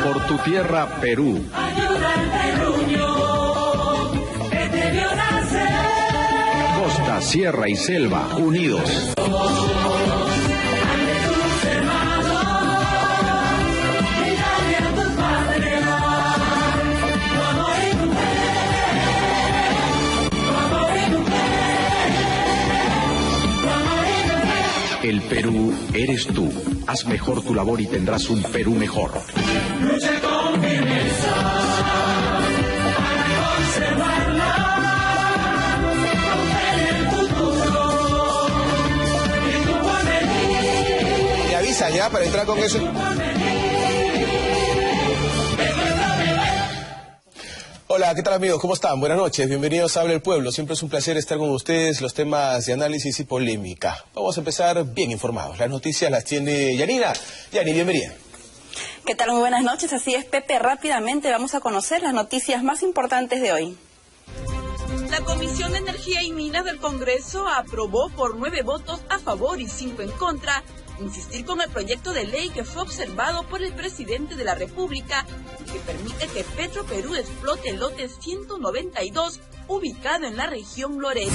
Por tu tierra, Perú. Ayuda al terruño que te vio nacer. Costa, sierra y selva, unidos. El Perú eres tú. Haz mejor tu labor y tendrás un Perú mejor. Lucha con firmeza para conservarla. Romper el futuro y tu porvenir. Me avisa ya para entrar con eso. Hola, ¿qué tal amigos? ¿Cómo están? Buenas noches, bienvenidos a Habla el Pueblo. Siempre es un placer estar con ustedes, los temas de análisis y polémica. Vamos a empezar bien informados. Las noticias las tiene Yanina. Yani, bienvenida. ¿Qué tal? Muy buenas noches. Así es, Pepe. Rápidamente vamos a conocer las noticias más importantes de hoy. La Comisión de Energía y Minas del Congreso aprobó por 9 votos a favor y 5 en contra insistir con el proyecto de ley que fue observado por el presidente de la República y que permite que Petroperú explote el lote 192 ubicado en la región Loreto.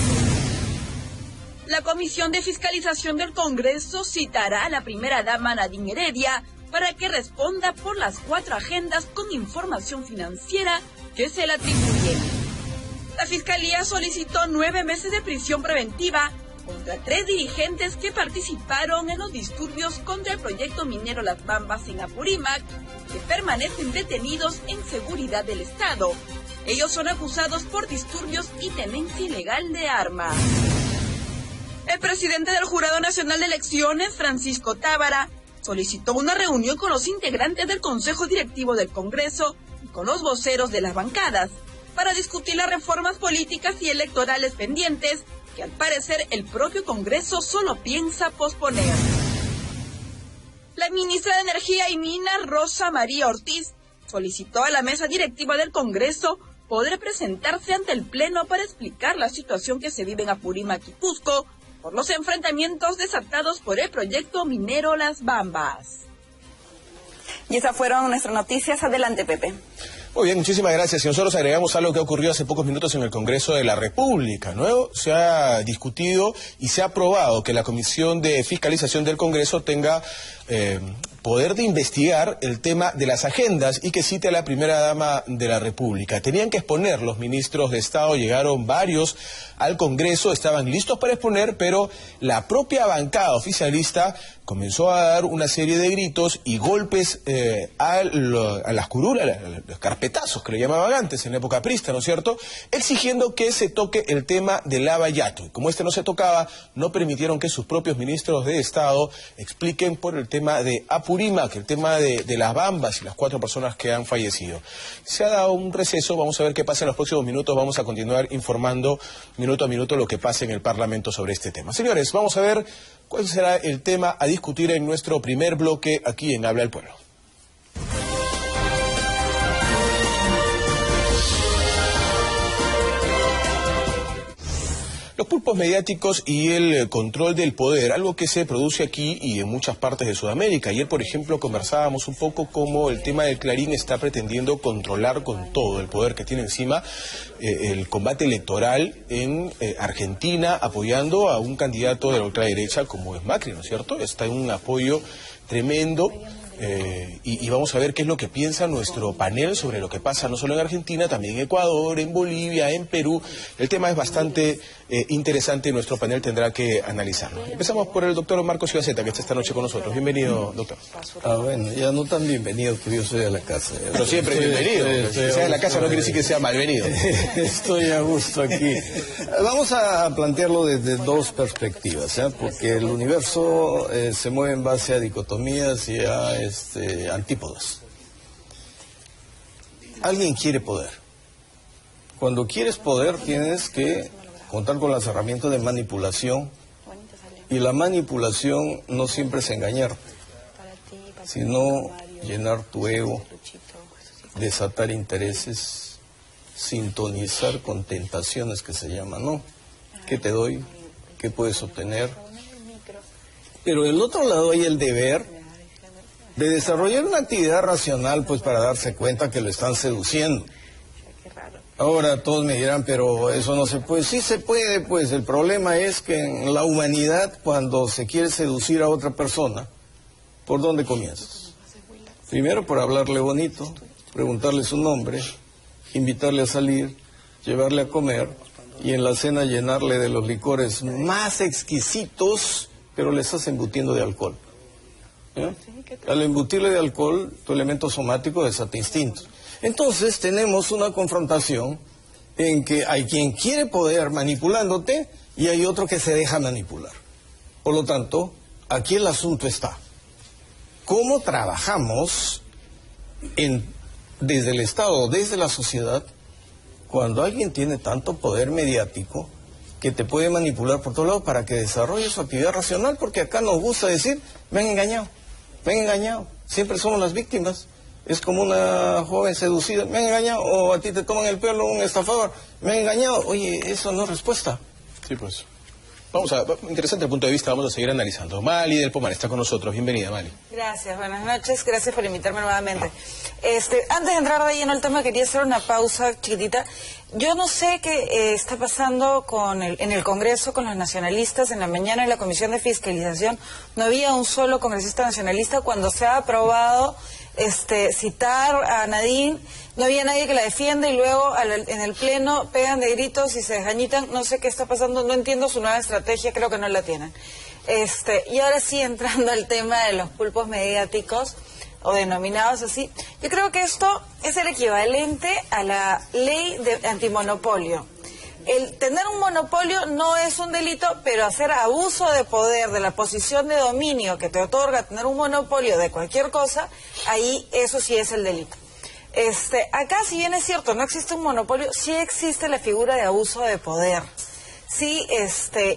La Comisión de Fiscalización del Congreso citará a la primera dama Nadine Heredia para que responda por las 4 agendas con información financiera que se le atribuyen. La Fiscalía solicitó 9 meses de prisión preventiva contra 3 dirigentes que participaron en los disturbios contra el proyecto minero Las Bambas en Apurímac, que permanecen detenidos en seguridad del Estado. Ellos son acusados por disturbios y tenencia ilegal de armas. El presidente del Jurado Nacional de Elecciones, Francisco Tábara, solicitó una reunión con los integrantes del Consejo Directivo del Congreso y con los voceros de las bancadas para discutir las reformas políticas y electorales pendientes que al parecer el propio Congreso solo piensa posponer. La ministra de Energía y Minas, Rosa María Ortiz, solicitó a la mesa directiva del Congreso poder presentarse ante el Pleno para explicar la situación que se vive en Apurímac y Cusco por los enfrentamientos desatados por el proyecto minero Las Bambas. Y esas fueron nuestras noticias. Adelante, Pepe. Muy bien, muchísimas gracias. Y nosotros agregamos algo que ocurrió hace pocos minutos en el Congreso de la República, ¿no? Se ha discutido y se ha aprobado que la Comisión de Fiscalización del Congreso tenga poder de investigar el tema de las agendas y que cite a la primera dama de la República. Tenían que exponer los ministros de Estado, llegaron varios al Congreso, estaban listos para exponer, pero la propia bancada oficialista comenzó a dar una serie de gritos y golpes a las curulas, los carpetazos que le llamaban antes en la época prista, ¿no es cierto?, exigiendo que se toque el tema del lavallato. Como este no se tocaba, no permitieron que sus propios ministros de Estado expliquen por el tema de Apurímac, el tema de las Bambas y las 4 personas que han fallecido. Se ha dado un receso, vamos a ver qué pasa en los próximos minutos, vamos a continuar informando minuto a minuto lo que pasa en el Parlamento sobre este tema. Señores, vamos a ver cuál será el tema a discutir en nuestro primer bloque aquí en Habla el Pueblo. Los pulpos mediáticos y el control del poder, algo que se produce aquí y en muchas partes de Sudamérica. Ayer, por ejemplo, conversábamos un poco cómo el tema del Clarín está pretendiendo controlar con todo el poder que tiene encima el combate electoral en Argentina, apoyando a un candidato de la ultraderecha como es Macri, ¿no es cierto? Está en un apoyo tremendo. Y vamos a ver qué es lo que piensa nuestro panel sobre lo que pasa no solo en Argentina, también en Ecuador, en Bolivia, en Perú. El tema es bastante interesante y nuestro panel tendrá que analizarlo. Empezamos por el doctor Marcos Iaceta, que está esta noche con nosotros. Bienvenido, doctor. Bueno, ya no tan bienvenido, porque yo soy de la casa. Pero siempre bienvenido. Si sea de la casa no quiere decir que sea malvenido. Estoy a gusto aquí. Vamos a plantearlo desde 2 perspectivas, porque el universo se mueve en base a dicotomías y a antípodas. Alguien quiere poder. Cuando quieres poder tienes que contar con las herramientas de manipulación, y la manipulación no siempre es engañar, sino llenar tu ego, desatar intereses, sintonizar con tentaciones que se llaman, ¿no? ¿Qué te doy? ¿Qué puedes obtener? Pero del otro lado hay el deber de desarrollar una actividad racional, pues para darse cuenta que lo están seduciendo. Ahora todos me dirán, pero eso no se puede. Sí se puede, pues el problema es que en la humanidad, cuando se quiere seducir a otra persona, ¿por dónde comienzas? Primero por hablarle bonito, preguntarle su nombre, invitarle a salir, llevarle a comer y en la cena llenarle de los licores más exquisitos, pero le estás embutiendo de alcohol. ¿Eh? Al embutirle de alcohol, tu elemento somático desata instintos. Entonces tenemos una confrontación en que hay quien quiere poder manipulándote y hay otro que se deja manipular. Por lo tanto, aquí el asunto está. ¿Cómo trabajamos desde el Estado, desde la sociedad, cuando alguien tiene tanto poder mediático que te puede manipular por todos lados para que desarrolle su actividad racional? Porque acá nos gusta decir, me han engañado, siempre somos las víctimas. Es como una joven seducida, me han engañado, o a ti te toman el pelo un estafador, me han engañado. Oye, eso no es respuesta. Sí, pues. Interesante el punto de vista, vamos a seguir analizando. Mali del Pomar está con nosotros, bienvenida Mali. Gracias, buenas noches, gracias por invitarme nuevamente. Antes de entrar de lleno al tema, quería hacer una pausa chiquitita. Yo no sé qué está pasando en el Congreso con los nacionalistas. En la mañana en la Comisión de Fiscalización no había un solo congresista nacionalista cuando se ha aprobado citar a Nadine. No había nadie que la defienda y luego en el pleno pegan de gritos y se desgañitan. No sé qué está pasando, no entiendo su nueva estrategia, creo que no la tienen. Y ahora sí, entrando al tema de los pulpos mediáticos, o denominados así, yo creo que esto es el equivalente a la ley de antimonopolio. El tener un monopolio no es un delito, pero hacer abuso de poder, de la posición de dominio que te otorga tener un monopolio de cualquier cosa, ahí eso sí es el delito. Acá, si bien es cierto, no existe un monopolio, sí existe la figura de abuso de poder. Sí,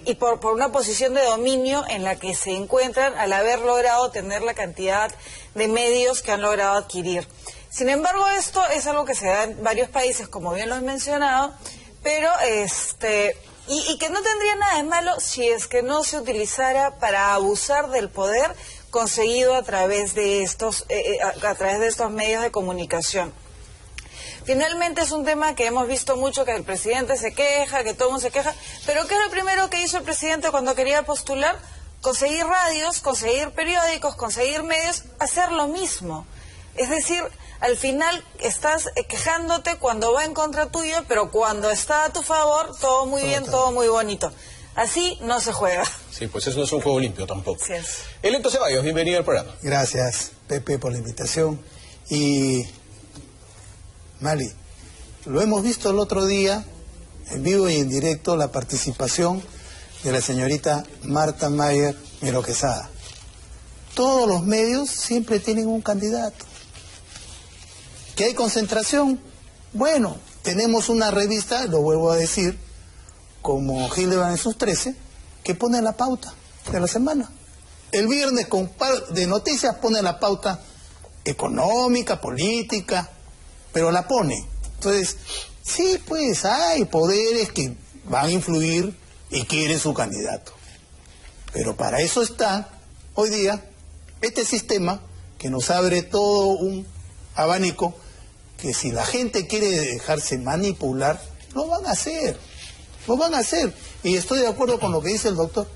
y por una posición de dominio en la que se encuentran al haber logrado tener la cantidad de medios que han logrado adquirir. Sin embargo, esto es algo que se da en varios países, como bien lo he mencionado, pero y que no tendría nada de malo si es que no se utilizara para abusar del poder conseguido a través de estos medios de comunicación. Finalmente es un tema que hemos visto mucho, que el presidente se queja, que todo el mundo se queja, pero ¿qué es lo primero que hizo el presidente cuando quería postular? Conseguir radios, conseguir periódicos, conseguir medios, hacer lo mismo. Es decir, al final estás quejándote cuando va en contra tuyo, pero cuando está a tu favor, todo muy bien, todo muy bonito. Así no se juega. Sí, pues eso no es un juego limpio tampoco. Sí es. Electo Ceballos, bienvenido al programa. Gracias, Pepe, por la invitación. Y Mali, lo hemos visto el otro día, en vivo y en directo, la participación de la señorita Marta Mayer Miro Quesada. Todos los medios siempre tienen un candidato. ¿Que hay concentración? Bueno, tenemos una revista, lo vuelvo a decir, como Hildebrand en sus 13, que pone la pauta de la semana. El viernes con par de noticias pone la pauta económica, política, pero la pone. Entonces, sí, pues hay poderes que van a influir y quieren su candidato. Pero para eso está, hoy día, este sistema que nos abre todo un abanico, que si la gente quiere dejarse manipular, lo van a hacer. Lo van a hacer. Y estoy de acuerdo con lo que dice el doctor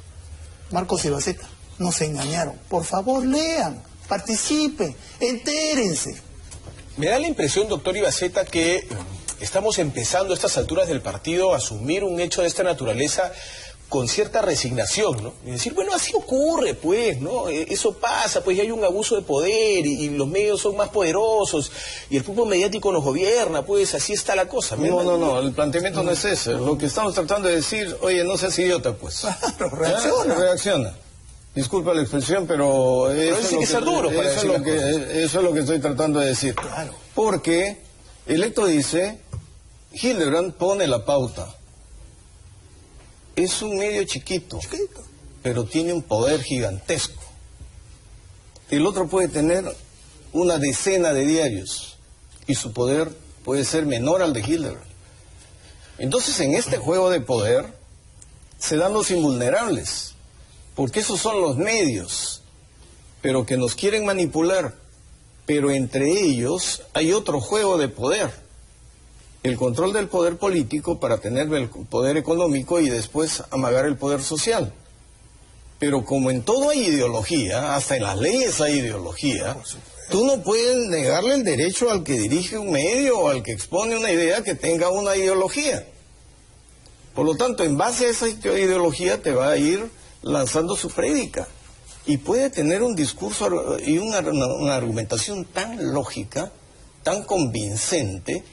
Marcos Ibaceta. Nos engañaron. Por favor, lean, participen, entérense. Me da la impresión, doctor Ibaceta, que estamos empezando a estas alturas del partido a asumir un hecho de esta naturaleza con cierta resignación, ¿no? Y decir, bueno, así ocurre, pues, ¿no? Eso pasa, pues, y hay un abuso de poder y los medios son más poderosos y el fútbol mediático nos gobierna, pues, así está la cosa. No, el planteamiento no es ese. Lo que estamos tratando de decir, oye, no seas idiota, pues. Reacciona. Reacciona. Disculpa la expresión, pero eso es lo que estoy tratando de decir. Claro. Porque Electo dice, Hildebrand pone la pauta. Es un medio chiquito, pero tiene un poder gigantesco. El otro puede tener una decena de diarios y su poder puede ser menor al de Hildebrand. Entonces, en este juego de poder se dan los invulnerables, porque esos son los medios. pero que nos quieren manipular. Pero entre ellos hay otro juego de poder. El control del poder político para tener el poder económico y después amagar el poder social. Pero como en todo hay ideología, hasta en las leyes hay ideología, tú no puedes negarle el derecho al que dirige un medio o al que expone una idea que tenga una ideología. Por lo tanto, en base a esa ideología te va a ir lanzando su prédica. Y puede tener un discurso y una argumentación tan lógica, tan convincente,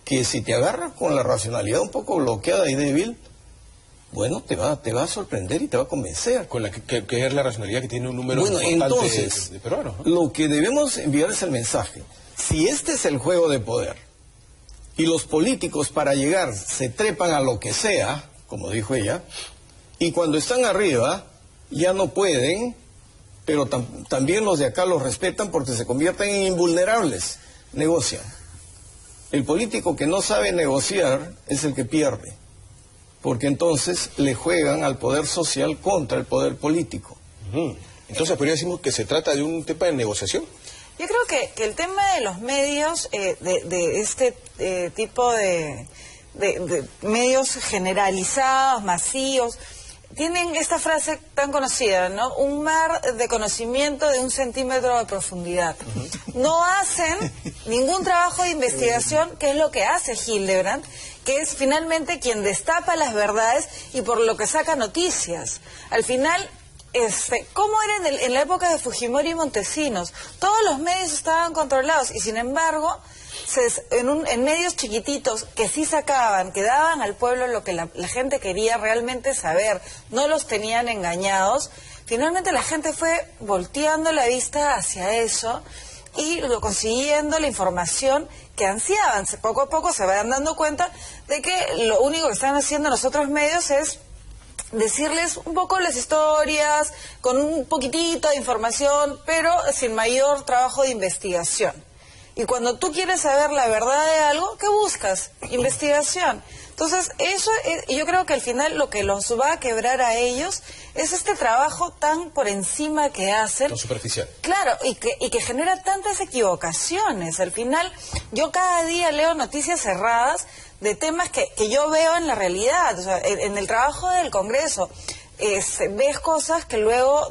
que si te agarras con la racionalidad un poco bloqueada y débil, bueno, te va a sorprender y te va a convencer. Con la que es la racionalidad que tiene un número importante entonces, de peruanos, ¿no? Lo que debemos enviar es el mensaje. Si este es el juego de poder, y los políticos para llegar se trepan a lo que sea, como dijo ella, y cuando están arriba ya no pueden, pero también los de acá los respetan porque se convierten en invulnerables, negocian. El político que no sabe negociar es el que pierde, porque entonces le juegan al poder social contra el poder político. Entonces, ¿podría decir que se trata de un tema de negociación? Yo creo que el tema de los medios, de este tipo de medios generalizados, masivos, tienen esta frase tan conocida, ¿no? Un mar de conocimiento de 1 centímetro de profundidad. No hacen ningún trabajo de investigación, que es lo que hace Hildebrand, que es finalmente quien destapa las verdades y por lo que saca noticias. Al final, ¿cómo era en la época de Fujimori y Montesinos? Todos los medios estaban controlados y sin embargo, en medios chiquititos que sí sacaban, que daban al pueblo lo que la gente quería realmente saber, no los tenían engañados, finalmente la gente fue volteando la vista hacia eso y consiguiendo la información que ansiaban. Poco a poco se van dando cuenta de que lo único que están haciendo los otros medios es decirles un poco las historias, con un poquitito de información, pero sin mayor trabajo de investigación. Y cuando tú quieres saber la verdad de algo, ¿qué buscas? Investigación. Entonces, eso yo creo que al final lo que los va a quebrar a ellos es este trabajo tan por encima que hacen. Tan superficial. Claro, y que genera tantas equivocaciones. Al final, yo cada día leo noticias cerradas de temas que yo veo en la realidad, o sea, en el trabajo del Congreso. Ves cosas que luego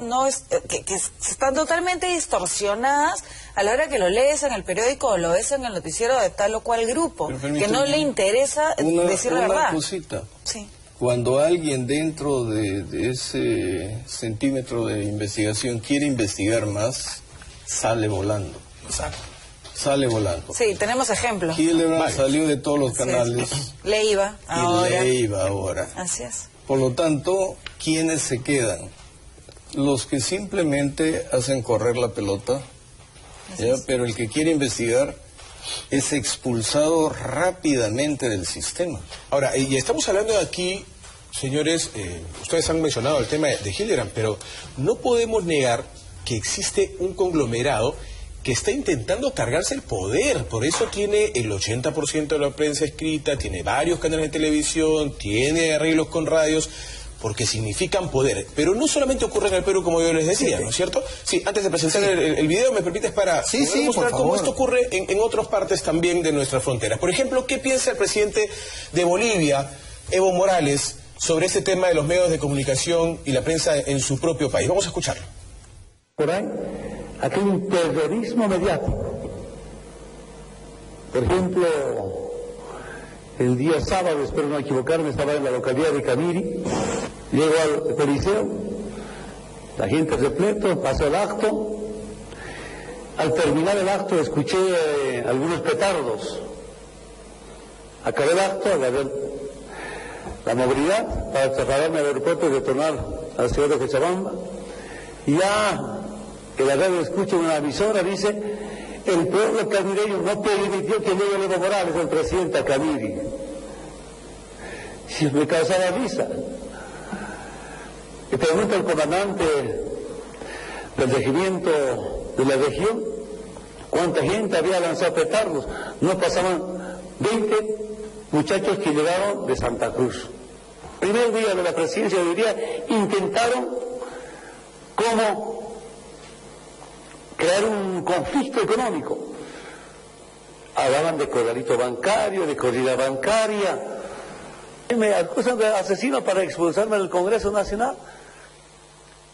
que están totalmente distorsionadas a la hora que lo lees en el periódico o lo ves en el noticiero de tal o cual grupo, que no le interesa decir la verdad. Una cosita. Sí. Cuando alguien dentro de ese centímetro de investigación quiere investigar más, sale volando. Exacto. Sale volando. Sí, tenemos ejemplos. Hildebrand salió de todos los canales. Leiva ahora. Y Leiva ahora. Así es. Por lo tanto, ¿quiénes se quedan? Los que simplemente hacen correr la pelota, ¿ya? Pero el que quiere investigar es expulsado rápidamente del sistema. Ahora, y estamos hablando aquí, señores, ustedes han mencionado el tema de Hildebrand, pero no podemos negar que existe un conglomerado que está intentando cargarse el poder. Por eso tiene el 80% de la prensa escrita, tiene varios canales de televisión, tiene arreglos con radios, porque significan poder. Pero no solamente ocurre en el Perú, como yo les decía, ¿no es cierto? Sí, antes de presentar el video, ¿me permites para mostrar cómo esto ocurre en otras partes también de nuestra frontera? Por ejemplo, ¿qué piensa el presidente de Bolivia, Evo Morales, sobre este tema de los medios de comunicación y la prensa en su propio país? Vamos a escucharlo. Por ahí, aquí hay un terrorismo mediático. Por ejemplo, el día sábado, espero no equivocarme, estaba en la localidad de Camiri, llego al Coliseo, la gente repleto, pasó el acto. Al terminar el acto escuché algunos petardos. Acabé el acto, agarré la movilidad para trasladarme al aeropuerto y retornar a la ciudad de Cochabamba. Y ya que la radio escucha una emisora, dice: el pueblo camireño no permitió que llegue Evo Morales, el presidente, a Camiri. Y me causaba risa. Y pregunta al comandante del regimiento de la región cuánta gente había lanzado petardos. No pasaban 20 muchachos que llegaron de Santa Cruz. Primer día de la presidencia, diría, intentaron como crear un conflicto económico. Hablaban de corralito bancario, de corrida bancaria. Me acusan de asesino para expulsarme del Congreso Nacional.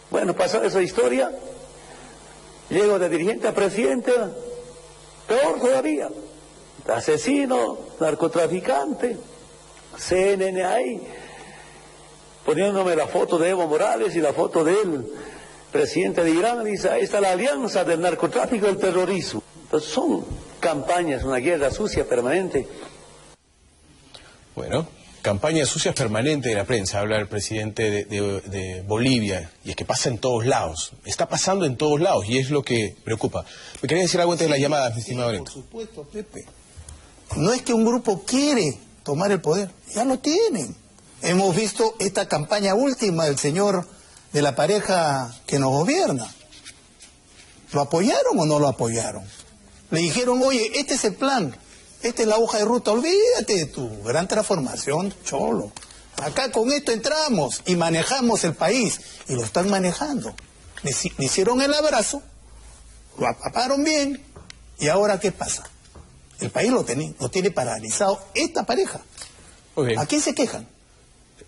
Bueno, pasó esa historia. Llego de dirigente a presidente, peor todavía. Asesino, narcotraficante, CNN ahí, poniéndome la foto de Evo Morales y la foto del presidente de Irán. Dice, ahí está la alianza del narcotráfico y el terrorismo. Entonces son campañas, una guerra sucia permanente. Bueno, campaña sucia permanente de la prensa, habla el presidente de Bolivia, y es que pasa en todos lados, está pasando en todos lados, y es lo que preocupa. ¿Me quería decir algo antes de las llamadas, mi estimado Brento? Por supuesto, Pepe. No es que un grupo quiere tomar el poder, ya lo tienen. Hemos visto esta campaña última del señor de la pareja que nos gobierna. ¿Lo apoyaron o no lo apoyaron? Le dijeron, oye, este es el plan, esta es la hoja de ruta, olvídate de tu gran transformación, cholo. Acá con esto entramos y manejamos el país, y lo están manejando. Le hicieron el abrazo, lo apaparon bien, y ahora ¿qué pasa? El país lo tiene paralizado esta pareja. ¿A quién se quejan?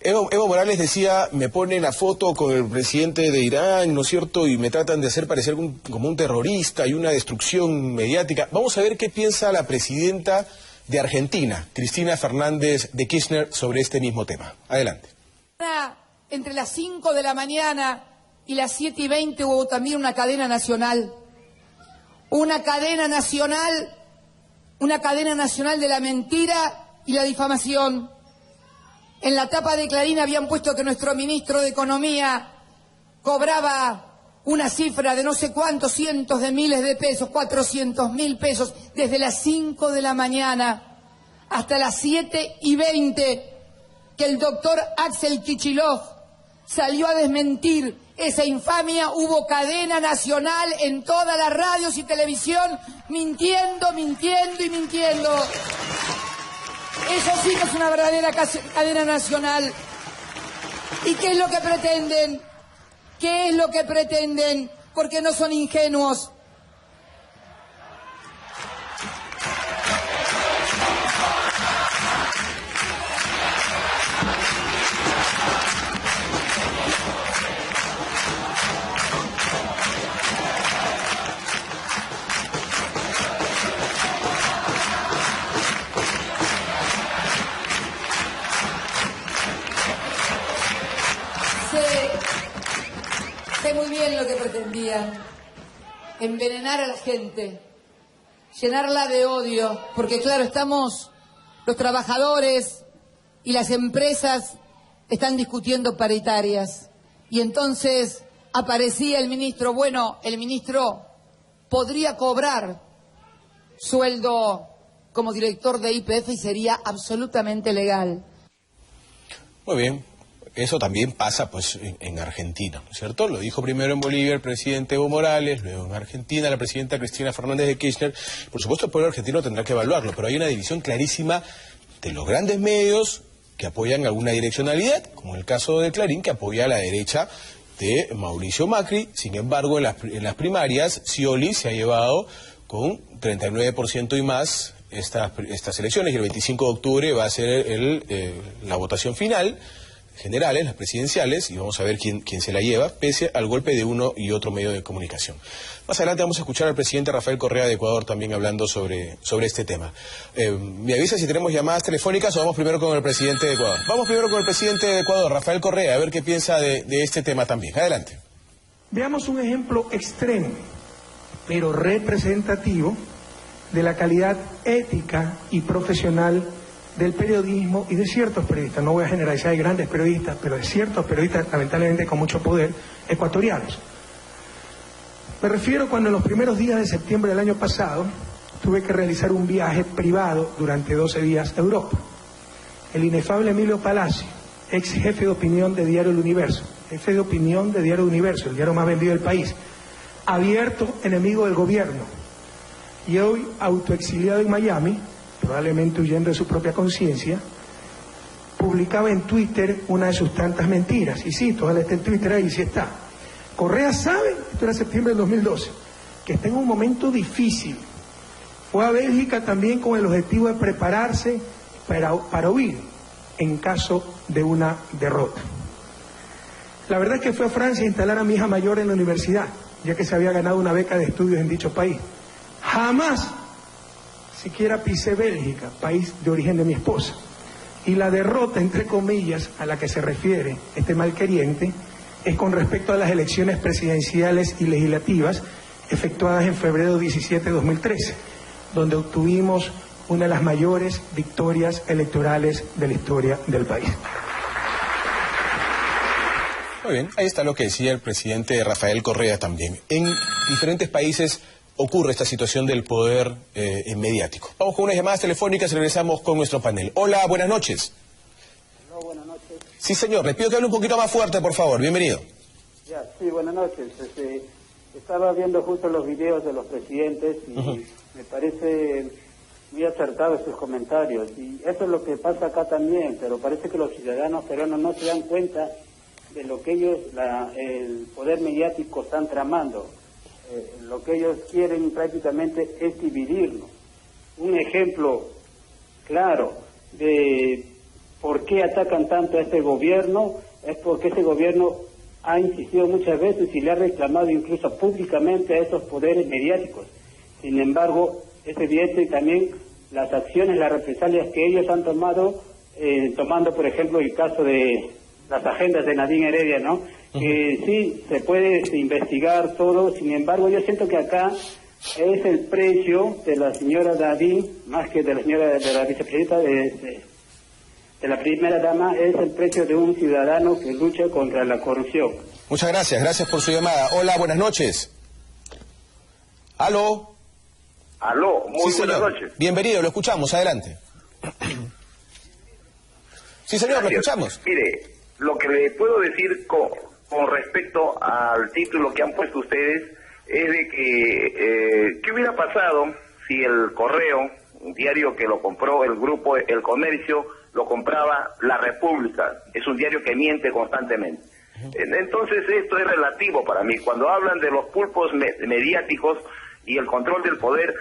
Evo Morales decía, me ponen la foto con el presidente de Irán, ¿no es cierto? Y me tratan de hacer parecer como un terrorista y una destrucción mediática. Vamos a ver qué piensa la presidenta de Argentina, Cristina Fernández de Kirchner, sobre este mismo tema. Adelante. Entre las 5 de la mañana y las 7:20 hubo también una cadena nacional. Una cadena nacional de la mentira y la difamación. En la tapa de Clarín habían puesto que nuestro ministro de Economía cobraba una cifra de no sé cuántos cientos de miles de pesos, 400.000 pesos, desde las 5 de la mañana hasta las 7:20, que el doctor Axel Kicillof salió a desmentir esa infamia. Hubo cadena nacional en todas las radios y televisión mintiendo. Eso sí que es una verdadera cadena nacional. ¿Y qué es lo que pretenden? ¿Qué es lo que pretenden? Porque no son ingenuos. Sé muy bien lo que pretendían: envenenar a la gente, llenarla de odio, porque claro, los trabajadores y las empresas están discutiendo paritarias, y entonces aparecía el ministro. Bueno, el ministro podría cobrar sueldo como director de YPF y sería absolutamente legal. Muy bien. Eso también pasa pues en Argentina, ¿no es cierto? Lo dijo primero en Bolivia el presidente Evo Morales, luego en Argentina la presidenta Cristina Fernández de Kirchner. Por supuesto el pueblo argentino tendrá que evaluarlo, pero hay una división clarísima de los grandes medios que apoyan alguna direccionalidad, como el caso de Clarín, que apoya a la derecha de Mauricio Macri. Sin embargo, en las primarias, Scioli se ha llevado con 39% y más estas elecciones, y el 25 de octubre va a ser la votación final, generales, las presidenciales, y vamos a ver quién se la lleva, pese al golpe de uno y otro medio de comunicación. Más adelante vamos a escuchar al presidente Rafael Correa de Ecuador también hablando sobre este tema. Me avisa si tenemos llamadas telefónicas o vamos primero con el presidente de Ecuador. Vamos primero con el presidente de Ecuador, Rafael Correa, a ver qué piensa de este tema también. Adelante. Veamos un ejemplo extremo, pero representativo, de la calidad ética y profesional del periodismo y de ciertos periodistas. No voy a generalizar, hay grandes periodistas, pero de ciertos periodistas, lamentablemente con mucho poder, ecuatorianos. Me refiero cuando en los primeros días de septiembre del año pasado tuve que realizar un viaje privado durante 12 días a Europa. El inefable Emilio Palacio, ex jefe de opinión de Diario El Universo, jefe de opinión de Diario El Universo, el diario más vendido del país, abierto enemigo del gobierno, y hoy autoexiliado en Miami, probablemente huyendo de su propia conciencia, publicaba en Twitter una de sus tantas mentiras. Y sí, todavía está en Twitter ahí, sí está. Correa sabe, esto era septiembre del 2012, que está en un momento difícil. Fue a Bélgica también con el objetivo de prepararse para huir en caso de una derrota. La verdad es que fue a Francia a instalar a mi hija mayor en la universidad, ya que se había ganado una beca de estudios en dicho país. Jamás siquiera pisé Bélgica, país de origen de mi esposa. Y la derrota, entre comillas, a la que se refiere este malqueriente, es con respecto a las elecciones presidenciales y legislativas efectuadas en febrero 17 de 2013, donde obtuvimos una de las mayores victorias electorales de la historia del país. Muy bien, ahí está lo que decía el presidente Rafael Correa también. En diferentes países ocurre esta situación del poder mediático. Vamos con unas llamadas telefónicas y regresamos con nuestro panel. Hola, buenas noches. Hola, buenas noches. Sí, señor, le pido que hable un poquito más fuerte, por favor. Bienvenido. Ya, sí, buenas noches. Estaba viendo justo los videos de los presidentes y me parece muy acertado sus comentarios. Y eso es lo que pasa acá también, pero parece que los ciudadanos peruanos no se dan cuenta de lo que ellos, el poder mediático, están tramando. Lo que ellos quieren prácticamente es dividirnos. Un ejemplo claro de por qué atacan tanto a este gobierno es porque ese gobierno ha insistido muchas veces y le ha reclamado incluso públicamente a esos poderes mediáticos. Sin embargo, es evidente también las acciones, las represalias que ellos han tomado, tomando por ejemplo el caso de las agendas de Nadine Heredia, ¿no? Que sí, se puede investigar todo, sin embargo yo siento que acá es el precio de la señora Nadine, más que de la señora, de la vicepresidenta, de la primera dama, es el precio de un ciudadano que lucha contra la corrupción. Muchas gracias, gracias por su llamada. Hola, buenas noches. ¿Aló? Aló, muy sí, buenas señor. noches. Bienvenido, lo escuchamos, adelante. Sí, señor, lo escuchamos. Mire, lo que le puedo decir con respecto al título que han puesto ustedes es de que ¿qué hubiera pasado si el Correo, un diario que lo compró el grupo El Comercio, lo compraba La República? Es un diario que miente constantemente. Entonces esto es relativo para mí. Cuando hablan de los pulpos mediáticos y el control del poder,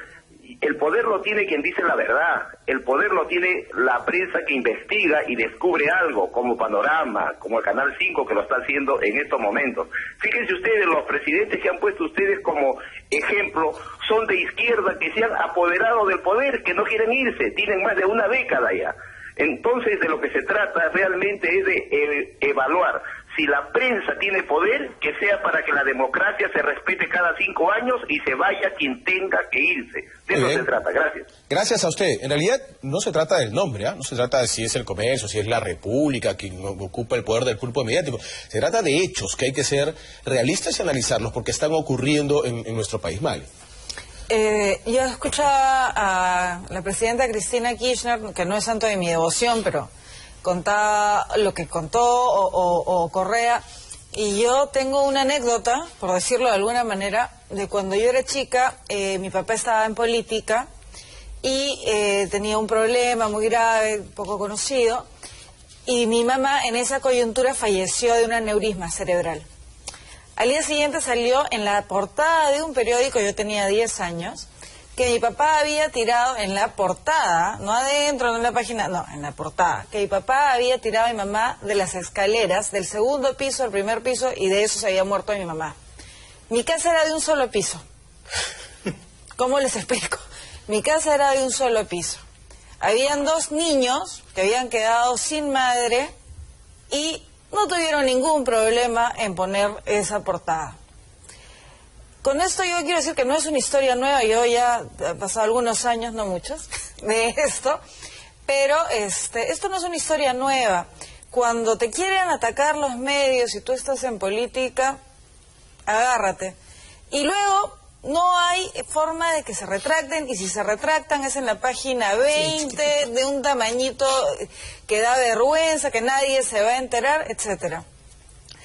el poder lo tiene quien dice la verdad, el poder lo tiene la prensa que investiga y descubre algo, como Panorama, como el Canal 5 que lo está haciendo en estos momentos. Fíjense ustedes, los presidentes que han puesto ustedes como ejemplo son de izquierda, que se han apoderado del poder, que no quieren irse, tienen más de una década ya. Entonces de lo que se trata realmente es de evaluar si la prensa tiene poder, que sea para que la democracia se respete cada 5 años y se vaya quien tenga que irse. De eso se trata. Gracias. Gracias a usted. En realidad no se trata del nombre, no se trata de si es el Comercio, si es la República quien ocupa el poder del pulpo mediático. Se trata de hechos que hay que ser realistas y analizarlos porque están ocurriendo en nuestro país. Mal. Yo escuchaba a la presidenta Cristina Kirchner, que no es santo de mi devoción, pero contaba lo que contó o Correa, y yo tengo una anécdota, por decirlo de alguna manera, de cuando yo era chica. Mi papá estaba en política y tenía un problema muy grave, poco conocido, y mi mamá en esa coyuntura falleció de un aneurisma cerebral. Al día siguiente salió en la portada de un periódico, yo tenía 10 años, que mi papá había tirado en la portada, no adentro, no en la página, no, en la portada, que mi papá había tirado a mi mamá de las escaleras, del segundo piso al primer piso, y de eso se había muerto mi mamá. Mi casa era de un solo piso. ¿Cómo les explico? Mi casa era de un solo piso. Habían 2 niños que habían quedado sin madre y no tuvieron ningún problema en poner esa portada. Con esto yo quiero decir que no es una historia nueva, yo ya he pasado algunos años, no muchos, de esto, pero esto no es una historia nueva. Cuando te quieren atacar los medios y tú estás en política, agárrate. Y luego no hay forma de que se retracten, y si se retractan es en la página 20, de un tamañito que da vergüenza, que nadie se va a enterar, etcétera.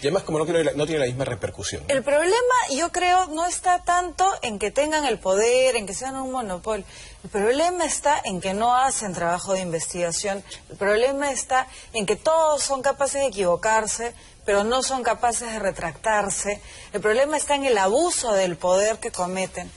Y además, como no tiene la misma repercusión. El problema, yo creo, no está tanto en que tengan el poder, en que sean un monopolio. El problema está en que no hacen trabajo de investigación. El problema está en que todos son capaces de equivocarse, pero no son capaces de retractarse. El problema está en el abuso del poder que cometen.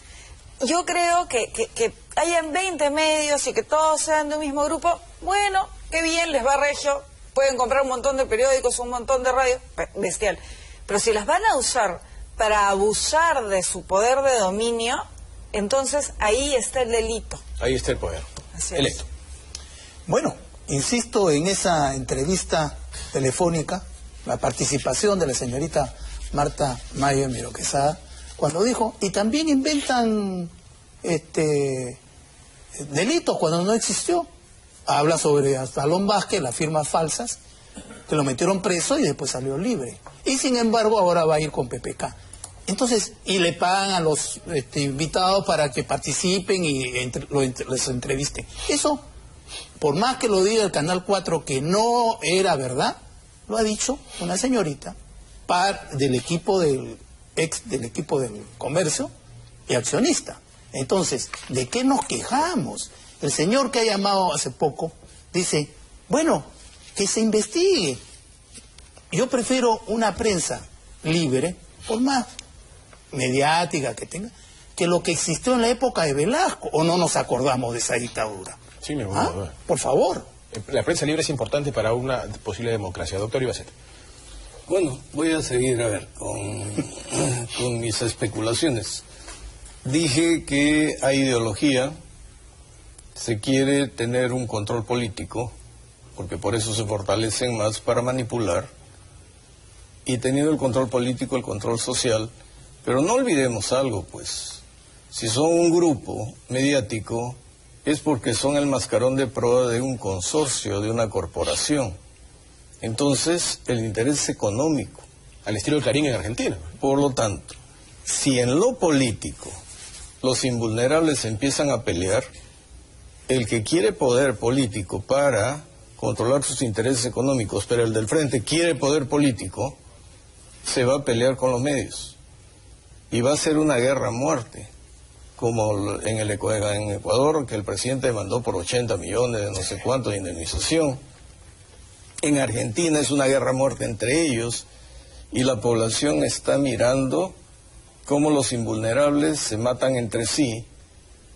Yo creo que hayan 20 medios y que todos sean de un mismo grupo, bueno, qué bien, les va regio, pueden comprar un montón de periódicos, un montón de radios, bestial. Pero si las van a usar para abusar de su poder de dominio, entonces ahí está el delito. Ahí está el poder. Así electo. Bueno, insisto en esa entrevista telefónica, la participación de la señorita Marta Mayo Miro Quesada, cuando dijo, y también inventan delitos cuando no existió. Habla sobre Astalón Vázquez, las firmas falsas, que lo metieron preso y después salió libre. Y sin embargo ahora va a ir con PPK. Entonces, y le pagan a los invitados para que participen y les entrevisten. Eso, por más que lo diga el Canal 4 que no era verdad, lo ha dicho una señorita del equipo del comercio y accionista. Entonces, ¿de qué nos quejamos? El señor que ha llamado hace poco dice, bueno, que se investigue. Yo prefiero una prensa libre, por más mediática que tenga, que lo que existió en la época de Velasco, o no nos acordamos de esa dictadura. Sí, me voy. Por favor. La prensa libre es importante para una posible democracia. Doctor Ibácet. Bueno, voy a seguir, a ver, con mis especulaciones. Dije que hay ideología, se quiere tener un control político, porque por eso se fortalecen más para manipular, y teniendo el control político, el control social, pero no olvidemos algo, pues, si son un grupo mediático, es porque son el mascarón de proa de un consorcio, de una corporación. Entonces, el interés es económico. Al estilo de Clarín en Argentina. Por lo tanto, si en lo político los invulnerables empiezan a pelear, el que quiere poder político para controlar sus intereses económicos, pero el del frente quiere poder político, se va a pelear con los medios. Y va a ser una guerra a muerte, como en Ecuador, que el presidente demandó por 80 millones de no sé cuánto de indemnización. En Argentina es una guerra a muerte entre ellos, y la población está mirando cómo los invulnerables se matan entre sí,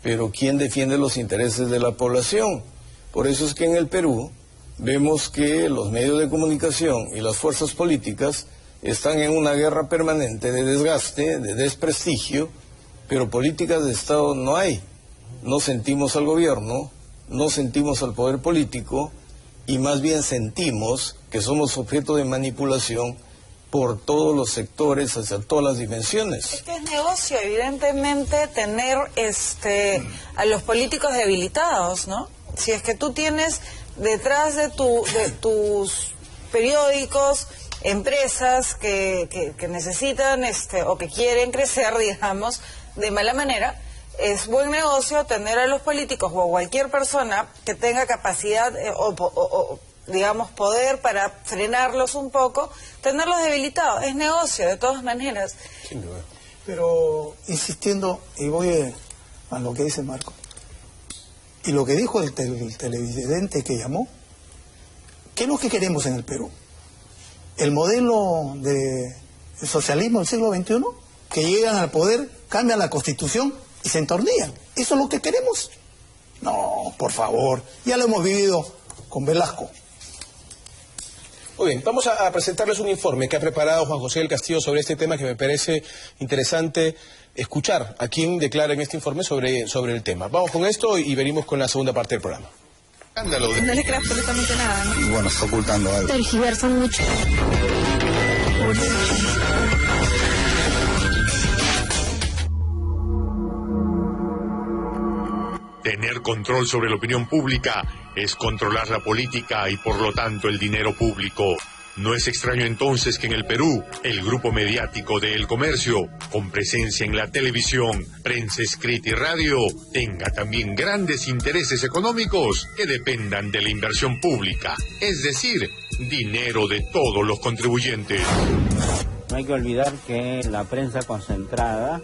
pero ¿quién defiende los intereses de la población? Por eso es que en el Perú vemos que los medios de comunicación y las fuerzas políticas están en una guerra permanente de desgaste, de desprestigio, pero políticas de Estado no hay. No sentimos al gobierno, no sentimos al poder político, y más bien sentimos que somos objeto de manipulación por todos los sectores, hacia todas las dimensiones. Es que es negocio, evidentemente, tener a los políticos debilitados, ¿no? Si es que tú tienes detrás de tus periódicos empresas que necesitan o que quieren crecer, digamos, de mala manera, es buen negocio tener a los políticos o a cualquier persona que tenga capacidad o digamos, poder para frenarlos un poco, tenerlos debilitados. Es negocio, de todas maneras. Sin duda. Pero, insistiendo, y voy a lo que dice Marco, y lo que dijo el televidente que llamó, ¿qué es lo que queremos en el Perú? ¿El modelo de socialismo del siglo XXI? Que llegan al poder, cambian la Constitución y se entornillan. ¿Eso es lo que queremos? No, por favor, ya lo hemos vivido con Velasco. Muy bien, vamos a presentarles un informe que ha preparado Juan José del Castillo sobre este tema, que me parece interesante escuchar a quien declara en este informe sobre el tema. Vamos con esto y venimos con la segunda parte del programa. No le creo absolutamente nada, ¿no? Y bueno, está ocultando algo. Tergiversan mucho. Tener control sobre la opinión pública es controlar la política y por lo tanto el dinero público. No es extraño entonces que en el Perú, el grupo mediático de El Comercio, con presencia en la televisión, prensa escrita y radio, tenga también grandes intereses económicos que dependan de la inversión pública, es decir, dinero de todos los contribuyentes. No hay que olvidar que la prensa concentrada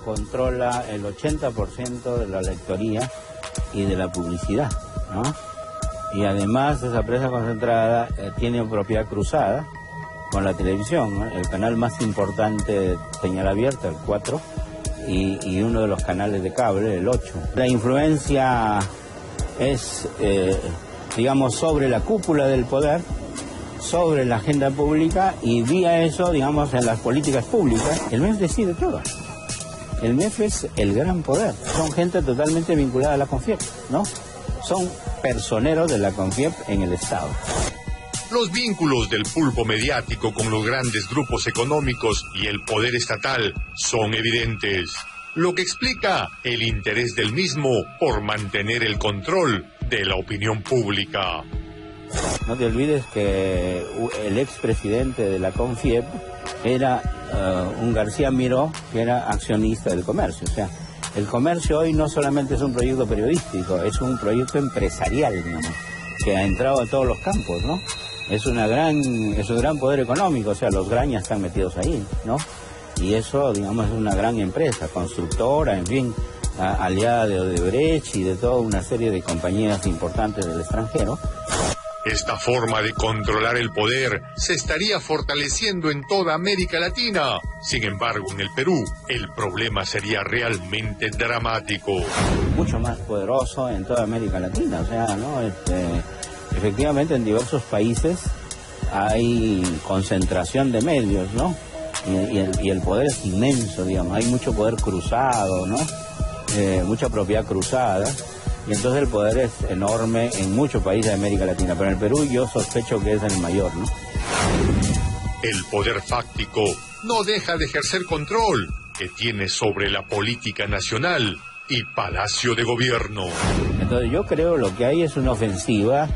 controla el 80% de la lectoría y de la publicidad, ¿no? Y además esa prensa concentrada tiene propiedad cruzada con la televisión, ¿no? El canal más importante, señal abierta, el 4, y uno de los canales de cable, el 8. La influencia es, digamos, sobre la cúpula del poder, sobre la agenda pública, y vía eso, digamos, en las políticas públicas. El MEF decide todo. El MEF es el gran poder. Son gente totalmente vinculada a la CONFIEP, ¿no? Son personeros de la CONFIEP en el Estado. Los vínculos del pulpo mediático con los grandes grupos económicos y el poder estatal son evidentes, lo que explica el interés del mismo por mantener el control de la opinión pública. No te olvides que el expresidente de la CONFIEP era un García Miró, que era accionista del comercio. O sea, el comercio hoy no solamente es un proyecto periodístico, es un proyecto empresarial, digamos, que ha entrado a todos los campos, ¿no? Es un gran poder económico, o sea, los Graña están metidos ahí, ¿no? Y eso, digamos, es una gran empresa, constructora, en fin, aliada de Odebrecht y de toda una serie de compañías importantes del extranjero. Esta forma de controlar el poder se estaría fortaleciendo en toda América Latina. Sin embargo, en el Perú, el problema sería realmente dramático. Mucho más poderoso en toda América Latina, o sea, ¿no? Efectivamente, en diversos países hay concentración de medios, ¿no? Y el poder es inmenso, digamos, hay mucho poder cruzado, ¿no? Mucha propiedad cruzada. Y entonces el poder es enorme en muchos países de América Latina, pero en el Perú yo sospecho que es el mayor, ¿no? El poder fáctico no deja de ejercer control que tiene sobre la política nacional y Palacio de Gobierno. Entonces yo creo lo que hay es una ofensiva,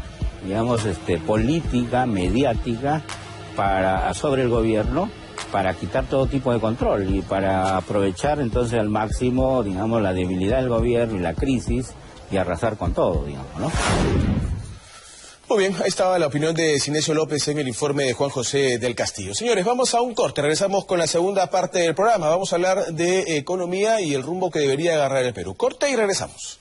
digamos, política, mediática, sobre el gobierno, para quitar todo tipo de control y para aprovechar entonces al máximo, digamos, la debilidad del gobierno y la crisis, y arrasar con todo, digamos, ¿no? Muy bien, ahí estaba la opinión de Sinesio López en el informe de Juan José del Castillo. Señores, vamos a un corte, regresamos con la segunda parte del programa. Vamos a hablar de economía y el rumbo que debería agarrar el Perú. Corte y regresamos.